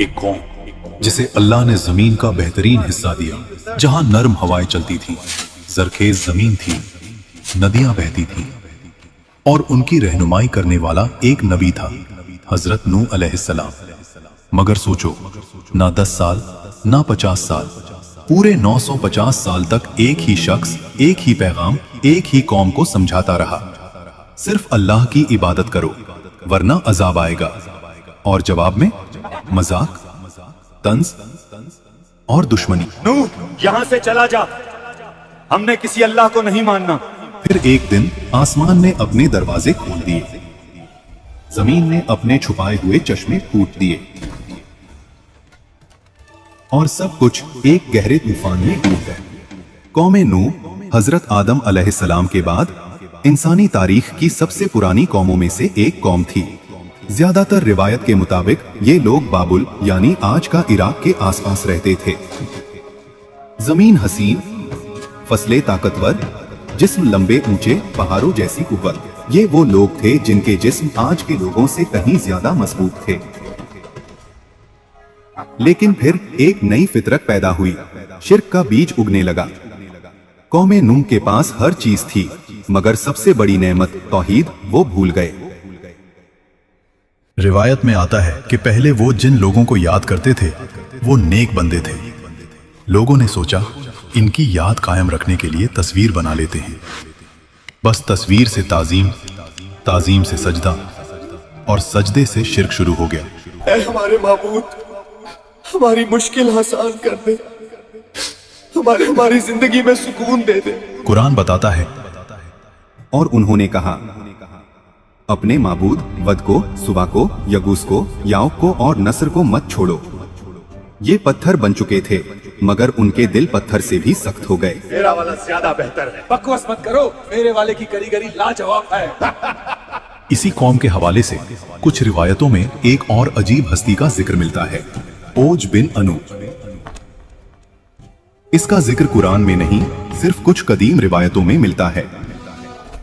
एक कौम जिसे अल्लाह ने जमीन का बेहतरीन हिस्सा दिया, जहां नर्म हवाएं चलती थी, जरखेज जमीन थी, नदियां बहती थी, और उनकी रहनुमाई करने वाला एक नबी था, हजरत नूह अलैहिस्सलाम। मगर सोचो, ना 10 साल ना 50 साल, पूरे 950 साल तक एक ही शख्स, एक ही पैगाम, एक ही कौम को समझाता रहा, सिर्फ अल्लाह की इबादत करो वरना अजाब आएगा। और जवाब में मजाक, तंज और दुश्मनी। नूह, यहाँ से चला जा, हमने किसी अल्लाह को नहीं मानना। फिर एक दिन आसमान ने अपने दरवाजे खोल दिए, जमीन ने अपने छुपाए हुए चश्मे फूट दिए, और सब कुछ एक गहरे तूफान में डूब गए। कौमे नूह हजरत आदम अलैहिस्सलाम के बाद इंसानी तारीख की सबसे पुरानी कौमों में से एक कौम थी। ज्यादातर रिवायत के मुताबिक ये लोग बाबुल यानी आज का इराक के आसपास रहते थे। जमीन हसीन, फसलें ताकतवर, जिस्म लंबे ऊंचे पहाड़ों जैसी कुव्वत। ये वो लोग थे जिनके जिस्म आज के लोगों से कहीं ज्यादा मजबूत थे। लेकिन फिर एक नई फितरत पैदा हुई, शिर्क का बीज उगने लगा। कौमे नूह के पास हर चीज थी, मगर सबसे बड़ी नेमत तौहीद वो भूल गए। रिवायत में आता है कि पहले वो जिन लोगों को याद करते थे वो नेक बंदे थे। लोगों ने सोचा इनकी याद कायम रखने के लिए तस्वीर बना लेते हैं। बस तस्वीर से ताजीम, ताजीम से सजदा, और सजदे से शिर्क शुरू हो गया। ऐ हमारे माबूद, हमारी मुश्किल आसान कर दे, हमारी जिंदगी में सुकून दे दे। कुरान बताता है, और उन्होंने कहा, अपने माबूद वद को, सुबा को, यगूस को, याउक को और नसर को मत छोड़ो। ये पत्थर बन चुके थे, मगर उनके दिल पत्थर से भी सख्त हो गए। मेरा वाला ज्यादा बेहतर है। बकवास मत करो, मेरे वाले की कारीगरी लाजवाब है। इसी कौम के हवाले से कुछ रिवायतों में एक और अजीब हस्ती का जिक्र मिलता है, ओज बिन अनूब। इसका जिक्र कुरान में नहीं, सिर्फ कुछ कदीम रिवायतों में मिलता है।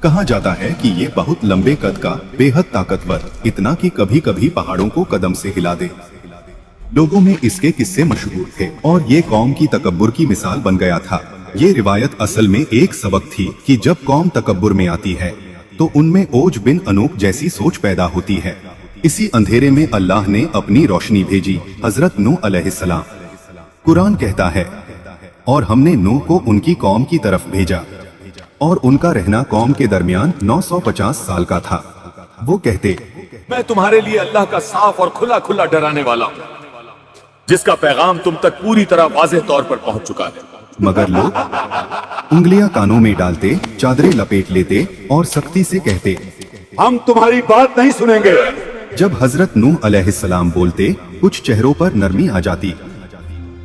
कहा जाता है कि ये बहुत लंबे कद का, बेहद ताकतवर, इतना कि कभी कभी पहाड़ों को कदम से हिला दे। लोगों में इसके किस्से मशहूर थे और ये कौम की तकब्बुर की मिसाल बन गया था। ये रिवायत असल में एक सबक थी कि जब कौम तकब्बुर में आती है तो उनमें ओज बिन अनूब जैसी सोच पैदा होती है। इसी अंधेरे में अल्लाह ने अपनी रोशनी भेजी, हजरत नूह अलैहिस्सलाम। कुरान कहता है, और हमने नूह को उनकी कौम की तरफ भेजा, और उनका रहना कौम के दरमियान 950 साल का था। वो कहते, मैं तुम्हारे लिए अल्लाह का साफ और खुला खुला डराने वाला हूँ, जिसका पैगाम तुम तक पूरी तरह वाज़ेह तौर पर पहुंच चुका है। मगर लोग उंगलियां कानों में डालते, चादरें लपेट लेते और सख्ती से कहते, हम तुम्हारी बात नहीं सुनेंगे। जब हजरत नूह अलैहिस्सलाम बोलते, कुछ चेहरों पर नरमी आ जाती,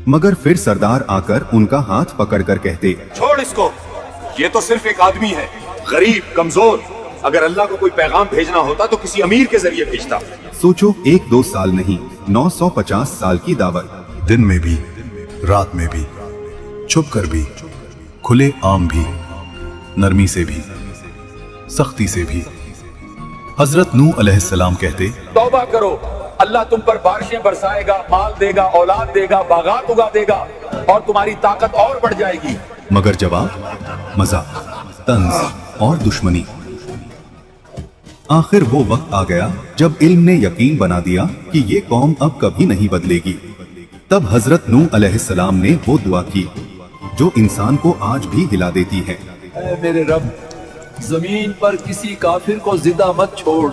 मगर फिर सरदार आकर उनका हाथ पकड़कर कहते, छोड़ इसको, ये तो सिर्फ एक आदमी है, गरीब, कमजोर। अगर अल्लाह को कोई पैगाम भेजना होता तो किसी अमीर के जरिए भेजता। सोचो, 1-2 साल नहीं, 950 साल की दावत। दिन में भी, रात में भी, छुप कर भी, खुले आम भी, नरमी से भी, सख्ती से भी। हजरत नूह अलैहिस्सलाम कहते, तौबा करो, अल्लाह तुम पर बारिशें बरसाएगा, माल देगा, औलाद देगा, बागात उगा देगा, और तुम्हारी ताकत और बढ़ जाएगी। मगर जवाब मजाक, तंज और दुश्मनी। आखिर वो वक्त आ गया जब इल्म ने यकीन बना दिया कि ये कौम अब कभी नहीं बदलेगी। तब हजरत नूह अलैहिस्सलाम ने वो दुआ की जो इंसान को आज भी हिला देती है। ऐ मेरे रब, जमीन पर किसी काफिर को जिंदा मत छोड़,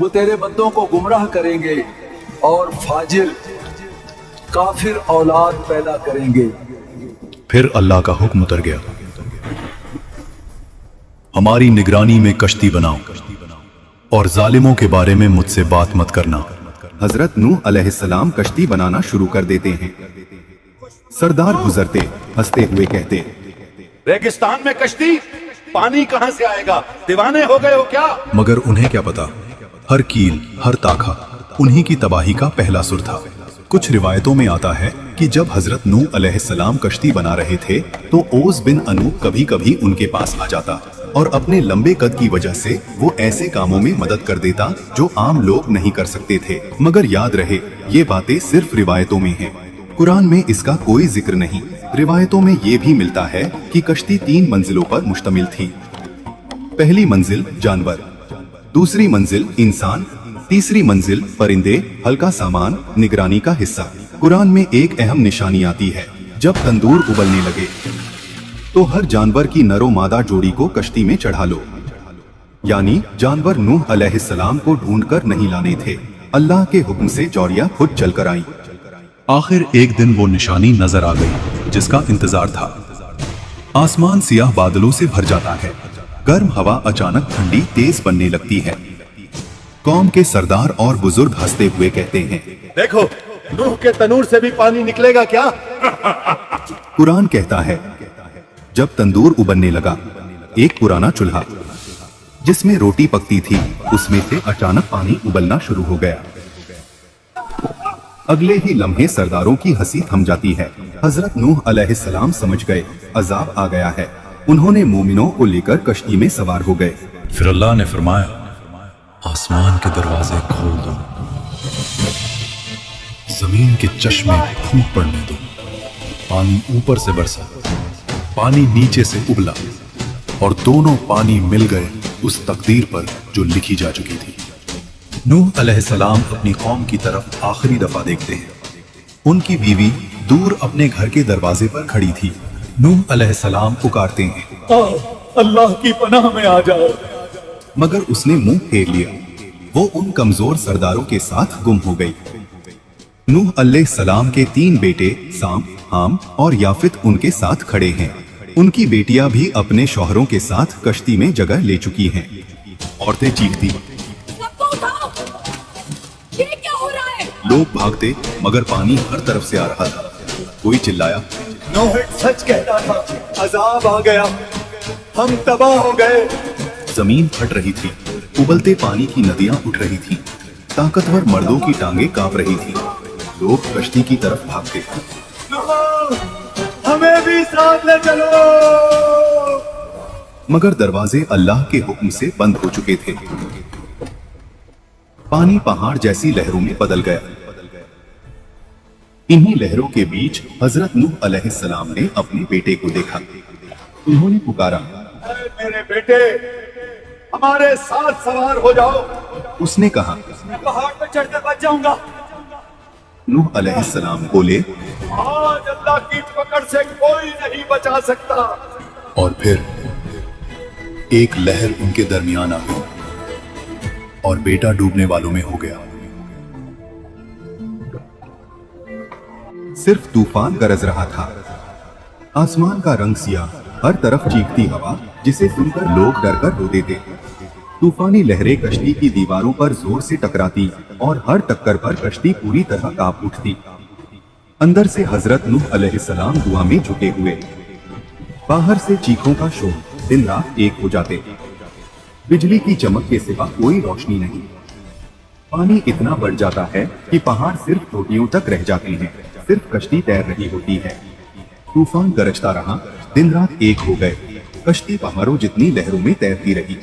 वो तेरे बंदों को गुमराह करेंगे और फाजिर, काफिर औलाद पैदा करेंगे। फिर अल्लाह का हुक्म उतर गया, हमारी निगरानी में कश्ती बनाओ और जालिमों के बारे में मुझसे बात मत करना। हजरत नूह अलैहिस्सलाम कश्ती बनाना शुरू कर देते हैं। सरदार गुजरते, हंसते हुए कहते, रेगिस्तान में कश्ती, पानी कहां से आएगा? दीवाने हो गए हो क्या? मगर उन्हें क्या पता, हर कील, हर ताखा उन्हीं की तबाही का पहला सुर था। कुछ रिवायतों में आता है कि जब हजरत नूह अलैहिस्सलाम कश्ती बना रहे थे तो ओज बिन अनूब कभी कभी उनके पास आ जाता। और अपने लंबे कद की वजह से वो ऐसे कामों में मदद कर देता जो आम लोग नहीं कर सकते थे। मगर याद रहे, ये बातें सिर्फ रिवायतों में हैं। कुरान में इसका कोई जिक्र नहीं। रिवायतों में ये भी मिलता है कि कश्ती 3 मंजिलों पर मुश्तमिल थी। पहली मंजिल जानवर, दूसरी मंजिल इंसान, तीसरी मंजिल परिंदे, हल्का सामान, निगरानी का हिस्सा। कुरान में एक अहम निशानी आती है, जब तंदूर उबलने लगे तो हर जानवर की नरो मादा जोड़ी को कश्ती में चढ़ा लो। यानी जानवर नूह अलैहिस्सलाम को ढूंढकर नहीं लाने थे, अल्लाह के हुक्म से जौरिया खुद चलकर आई। आखिर एक दिन वो निशानी नजर आ गई जिसका इंतजार था। आसमान सियाह बादलों से भर जाता है, गर्म हवा अचानक ठंडी तेज बनने लगती है। कौम के सरदार और बुजुर्ग हंसते हुए कहते हैं, देखो, नूह के तनूर से भी पानी निकलेगा क्या? कुरान कहता है, जब तंदूर उबलने लगा, एक पुराना चूल्हा जिसमें रोटी पकती थी, उसमें से अचानक पानी उबलना शुरू हो गया। अगले ही लम्हे सरदारों की हंसी थम जाती है। हजरत नूह अलैहिस्सलाम समझ गए अजाब आ गया है। उन्होंने मोमिनों को लेकर कश्ती में सवार हो गए। फिर अल्लाह ने फरमाया, आसमान के दरवाजे खोल दो, जमीन के चश्मे फूट पड़ने दो। पानी ऊपर से बरसा, पानी नीचे से उबला और दोनों पानी मिल गए उस तकदीर पर जो लिखी जा चुकी थी। नूह अलैहिस्सलाम अपनी कौम की तरफ आखिरी दफा देखते हैं। उनकी बीवी दूर अपने घर के दरवाजे पर खड़ी थी। नूह अलैहिस्सलाम पुकारते हैं, अल्लाह की पनाह में आ जाओ। मगर उसने मुंह फेर लिया। वो उन कमजोर सरदारों के साथ गुम हो गई। नूह अलैहिस्सलाम के 3 बेटे साम, हाम और याफित उनके साथ खड़े हैं। उनकी बेटियां भी अपने शौहरों के साथ कश्ती में जगह ले चुकी हैं। औरतें चीखती, ये क्या हो रहा है? लोग भागते, मगर पानी हर तरफ से आ रहा था। कोई चिल्लाया, नूह सच कहता था, अजाब आ गया, हम तबाह हो गए। जमीन फट रही थी, उबलते पानी की नदियां उठ रही थी, ताकतवर मर्दों की टांगे कांप रही थी। लोग कश्ती की तरफ भागते। हमें भी साथ ले चलो। मगर दरवाजे अल्लाह के हुक्म से बंद हो चुके थे। पानी पहाड़ जैसी लहरों में बदल गया। इन्हीं लहरों के बीच हजरत नूह अलैहिस्सलाम ने अपने बेटे को देखा। उन्होंने पुकारा, मेरे बेटे, हमारे साथ सवार हो जाओ। उसने कहा, मैं पहाड़ पर चढ़कर बच जाऊंगा। नूह अलैहिस्सलाम बोले, आज अल्लाह की पकड़ से कोई नहीं बचा सकता। और फिर एक लहर उनके दरमियान आ गई और बेटा डूबने वालों में हो गया। सिर्फ तूफान गरज रहा था। आसमान का रंग सियाह, हर तरफ चीखती हवा जिसे सुनकर लोग डरकर रो देते। तूफानी लहरें कश्ती की दीवारों पर जोर से टकराती और हर टक्कर पर कश्ती पूरी तरह कांप उठती। अंदर से हजरत नूह अलैहिस्सलाम दुआ में झुके हुए। बाहर से चीखों का शोर, दिन रात एक हो जाते। बिजली की चमक के सिवा कोई रोशनी नहीं। पानी इतना बढ़ जाता है कि पहाड़ सिर्फ चोटियों तक रह जाते हैं, सिर्फ कश्ती तैर रही होती है। तूफान गरजता रहा, दिन रात एक हो गए। कश्ती पहाड़ों जितनी लहरों में तैरती रही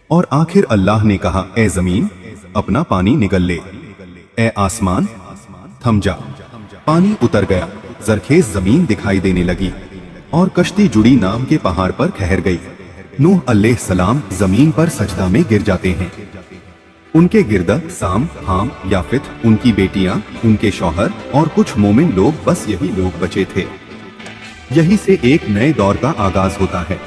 और आखिर अल्लाह ने कहा, ए जमीन, अपना पानी निगल ले। ए आसमान, थम जा। पानी उतर गया, जरखेज जमीन दिखाई देने लगी और कश्ती जुड़ी नाम के पहाड़ पर ठहर गई। नूह अलैहिस्सलाम जमीन पर सजदा में गिर जाते हैं। उनके गिरद साम, हाम, याफित, उनकी बेटियां, उनके शौहर और कुछ मोमिन लोग, बस यही लोग बचे थे। यही से एक नए दौर का आगाज होता है।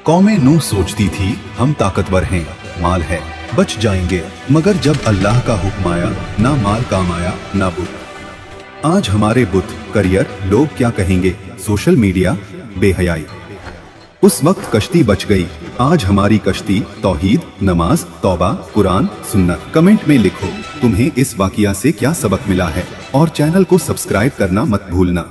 कौमें नूह सोचती थी, हम ताकतवर हैं, माल है, बच जाएंगे। मगर जब अल्लाह का हुक्म आया, ना माल काम आया, ना बुत। आज हमारे बुत, करियर, लोग क्या कहेंगे, सोशल मीडिया, बेहयाई। उस वक्त कश्ती बच गई। आज हमारी कश्ती तौहीद, नमाज, तौबा, कुरान, सुन्नत। कमेंट में लिखो तुम्हें इस वाकया से क्या सबक मिला है और चैनल को सब्सक्राइब करना मत भूलना।